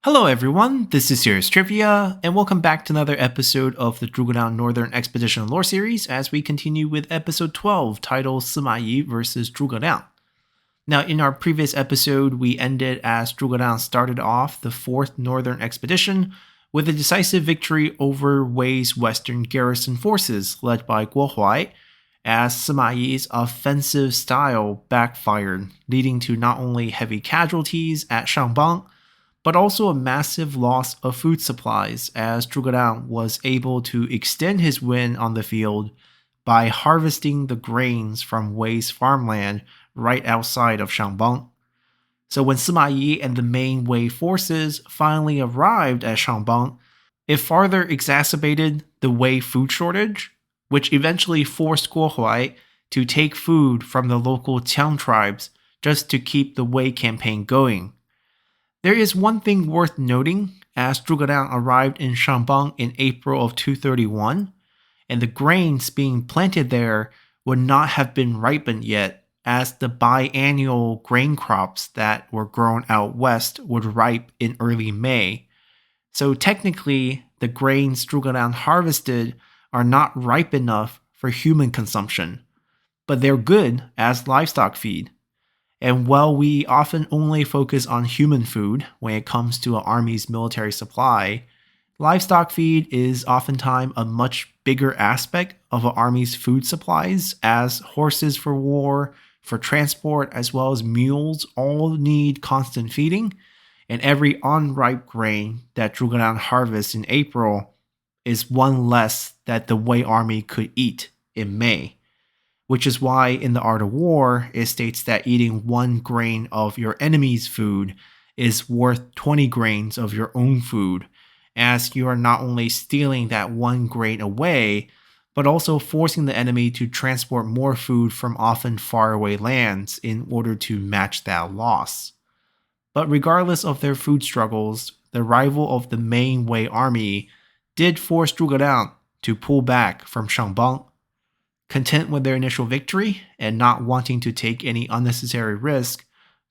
Hello everyone, this is Serious Trivia, and welcome back to another episode of the Zhuge Liang Northern Expedition Lore Series as we continue with episode 12 titled Sima Yi vs. Zhuge Liang. Now, in our previous episode, we ended as Zhuge Liang started off the 4th Northern Expedition with a decisive victory over Wei's western garrison forces led by Guo Huai, as Sima Yi's offensive style backfired, leading to not only heavy casualties at Shangbang, but also a massive loss of food supplies as Zhuge Liang was able to extend his win on the field by harvesting the grains from Wei's farmland right outside of Shangbang. So when Sima Yi and the main Wei forces finally arrived at Shangbang, it further exacerbated the Wei food shortage, which eventually forced Guo Huai to take food from the local Qiang tribes just to keep the Wei campaign going. There is one thing worth noting as Zhuge Liang arrived in Shangbang in April of 231, and the grains being planted there would not have been ripened yet, as the biannual grain crops that were grown out west would ripe in early May. So technically, the grains Zhuge Liang harvested are not ripe enough for human consumption, but they're good as livestock feed. And while we often only focus on human food when it comes to an army's military supply, livestock feed is oftentimes a much bigger aspect of an army's food supplies, as horses for war, for transport, as well as mules all need constant feeding, and every unripe grain that Zhuge Liang harvests in April is one less that the Wei army could eat in May. Which is why in the Art of War, it states that eating 1 grain of your enemy's food is worth 20 grains of your own food, as you are not only stealing that 1 grain away, but also forcing the enemy to transport more food from often faraway lands in order to match that loss. But regardless of their food struggles, the arrival of the main Wei army did force Zhuge Liang to pull back from Shangbang. Content with their initial victory and not wanting to take any unnecessary risk,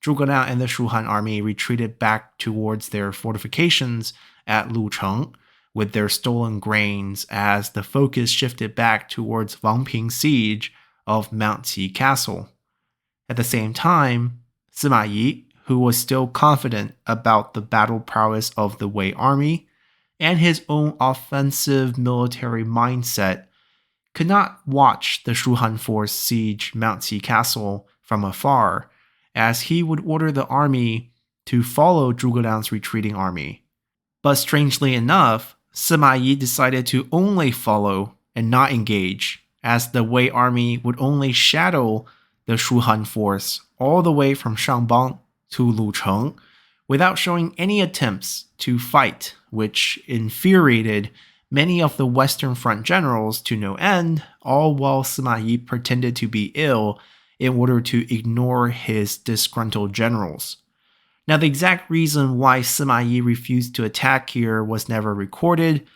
Zhuge Liang and the Shuhan army retreated back towards their fortifications at Lucheng with their stolen grains as the focus shifted back towards Wangping's siege of Mount Qi Castle. At the same time, Sima Yi, who was still confident about the battle prowess of the Wei army and his own offensive military mindset, could not watch the Shuhan force siege Mount Qi Castle from afar, as he would order the army to follow Zhuge Liang's retreating army. But strangely enough, Sima Yi decided to only follow and not engage, as the Wei army would only shadow the Shuhan force all the way from Shangbang to Lucheng without showing any attempts to fight, which infuriated many of the Western Front generals to no end, all while Sima Yi pretended to be ill in order to ignore his disgruntled generals. Now, the exact reason why Sima Yi refused to attack here was never recorded,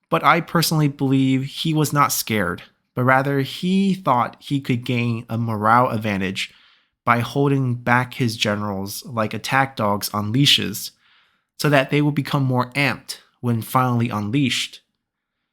but I personally believe he was not scared, but rather he thought he could gain a morale advantage by holding back his generals like attack dogs on leashes, so that they would become more amped when finally unleashed.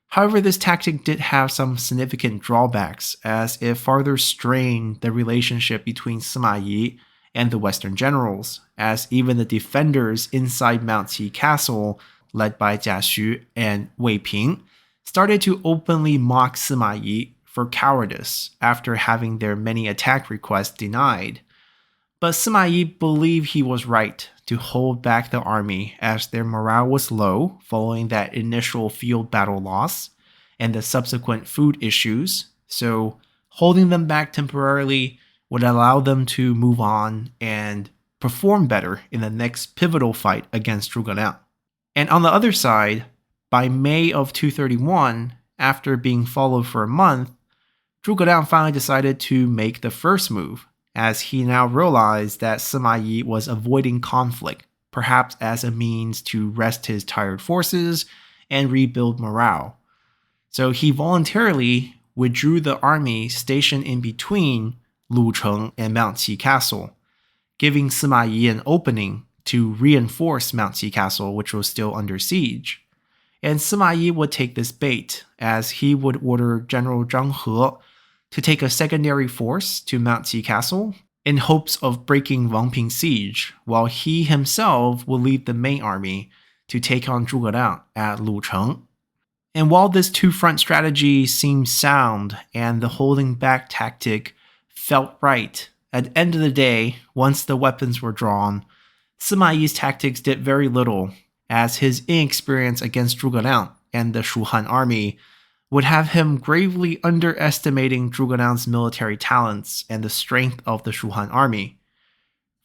However, this tactic did have some significant drawbacks, as it further strained the relationship between Sima Yi and the Western generals, as even the defenders inside Mount Qi Castle, led by Jia Xu and Wei Ping, started to openly mock Sima Yi for cowardice after having their many attack requests denied. But Sima Yi believed he was right to hold back the army as their morale was low following that initial field battle loss and the subsequent food issues, so holding them back temporarily would allow them to move on and perform better in the next pivotal fight against Zhuge Liang. And on the other side, by May of 231, after being followed for a month, Zhuge Liang finally decided to make the first move, as he now realized that Sima Yi was avoiding conflict, perhaps as a means to rest his tired forces and rebuild morale. So he voluntarily withdrew the army stationed in between Lucheng and Mount Qi Castle, giving Sima Yi an opening to reinforce Mount Qi Castle, which was still under siege. And Sima Yi would take this bait, as he would order General Zhang He to take a secondary force to Mount Qi Castle in hopes of breaking Wang Ping's siege, while he himself will lead the main army to take on Zhuge Liang at Lucheng. And while this two-front strategy seemed sound and the holding back tactic felt right, at the end of the day, once the weapons were drawn, Sima Yi's tactics did very little, as his inexperience against Zhuge Liang and the Shu Han army would have him gravely underestimating Zhuge Liang's military talents and the strength of the Shu Han army.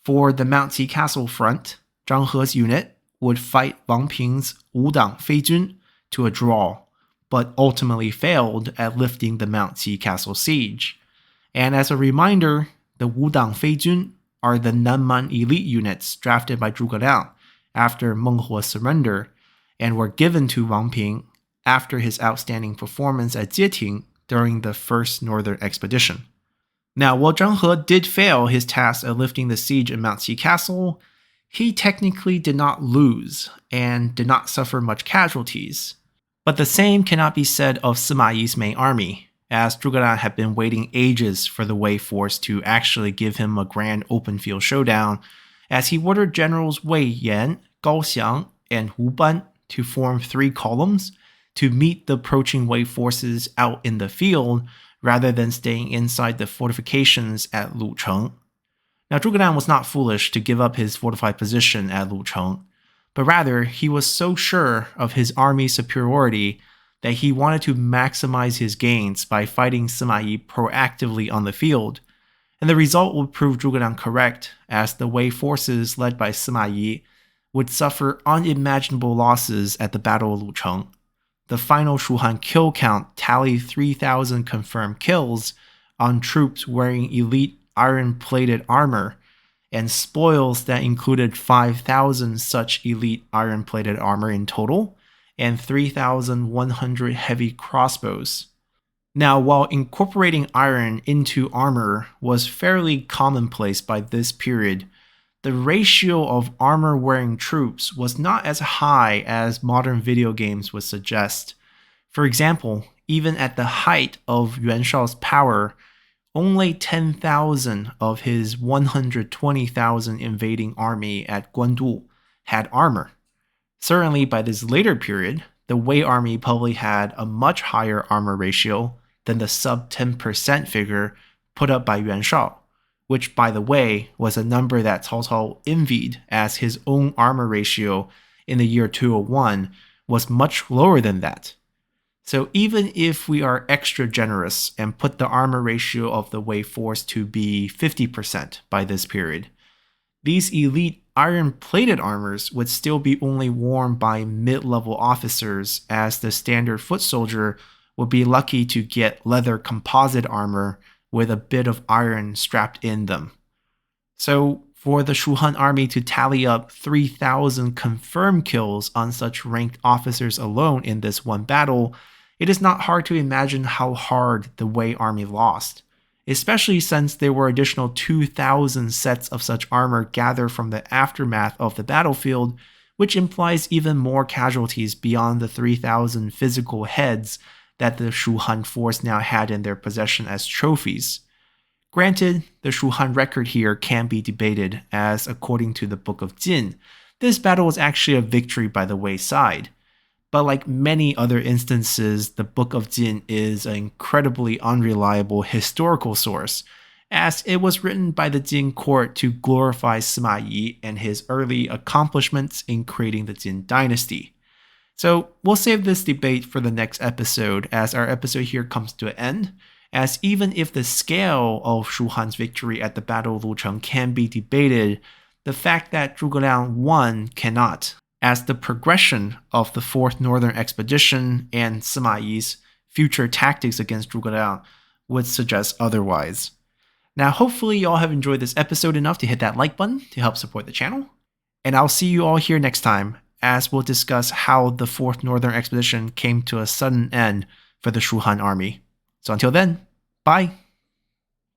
For the Mount Qi Castle front, Zhang He's unit would fight Wang Ping's Wudang Feijun to a draw, but ultimately failed at lifting the Mount Qi Castle siege. And as a reminder, the Wudang Feijun are the Nanman elite units drafted by Zhuge Liang after Menghuo's surrender, and were given to Wang Ping after his outstanding performance at Jieting during the first northern expedition. Now, while Zhang He did fail his task of lifting the siege of Mount Qi Castle, he technically did not lose and did not suffer much casualties. But the same cannot be said of Sima Yi's main army, as Zhuge Liang had been waiting ages for the Wei force to actually give him a grand open field showdown, as he ordered generals Wei Yan, Gao Xiang, and Hu Ban to form 3 columns to meet the approaching Wei forces out in the field rather than staying inside the fortifications at Lucheng. Now, Zhuge Liang was not foolish to give up his fortified position at Lucheng, but rather he was so sure of his army's superiority that he wanted to maximize his gains by fighting Sima Yi proactively on the field, and the result would prove Zhuge Liang correct, as the Wei forces led by Sima Yi would suffer unimaginable losses at the Battle of Lucheng. The final Shu Han kill count tallied 3,000 confirmed kills on troops wearing elite iron-plated armor, and spoils that included 5,000 such elite iron-plated armor in total, and 3,100 heavy crossbows. Now, while incorporating iron into armor was fairly commonplace by this period, the ratio of armor-wearing troops was not as high as modern video games would suggest. For example, even at the height of Yuan Shao's power, only 10,000 of his 120,000 invading army at Guandu had armor. Certainly by this later period, the Wei army probably had a much higher armor ratio than the sub 10% figure put up by Yuan Shao, which, by the way, was a number that Cao Cao envied, as his own armor ratio in the year 201 was much lower than that. So even if we are extra generous and put the armor ratio of the Wei force to be 50% by this period, these elite iron-plated armors would still be only worn by mid-level officers, as the standard foot soldier would be lucky to get leather composite armor with a bit of iron strapped in them. So for the Shu Han army to tally up 3,000 confirmed kills on such ranked officers alone in this one battle, it is not hard to imagine how hard the Wei army lost, especially since there were additional 2,000 sets of such armor gathered from the aftermath of the battlefield, which implies even more casualties beyond the 3,000 physical heads that the Shu Han force now had in their possession as trophies. Granted, the Shu Han record here can be debated, as according to the Book of Jin, this battle was actually a victory by the Wei side. But like many other instances, the Book of Jin is an incredibly unreliable historical source, as it was written by the Jin court to glorify Sima Yi and his early accomplishments in creating the Jin dynasty. So we'll save this debate for the next episode, as our episode here comes to an end, as even if the scale of Shu Han's victory at the Battle of Lucheng can be debated, the fact that Zhuge Liang won cannot, as the progression of the Fourth Northern Expedition and Sima Yi's future tactics against Zhuge Liang would suggest otherwise. Now, hopefully you all have enjoyed this episode enough to hit that like button to help support the channel, and I'll see you all here next time, as we'll discuss how the Fourth Northern Expedition came to a sudden end for the Shu Han army. So until then, bye!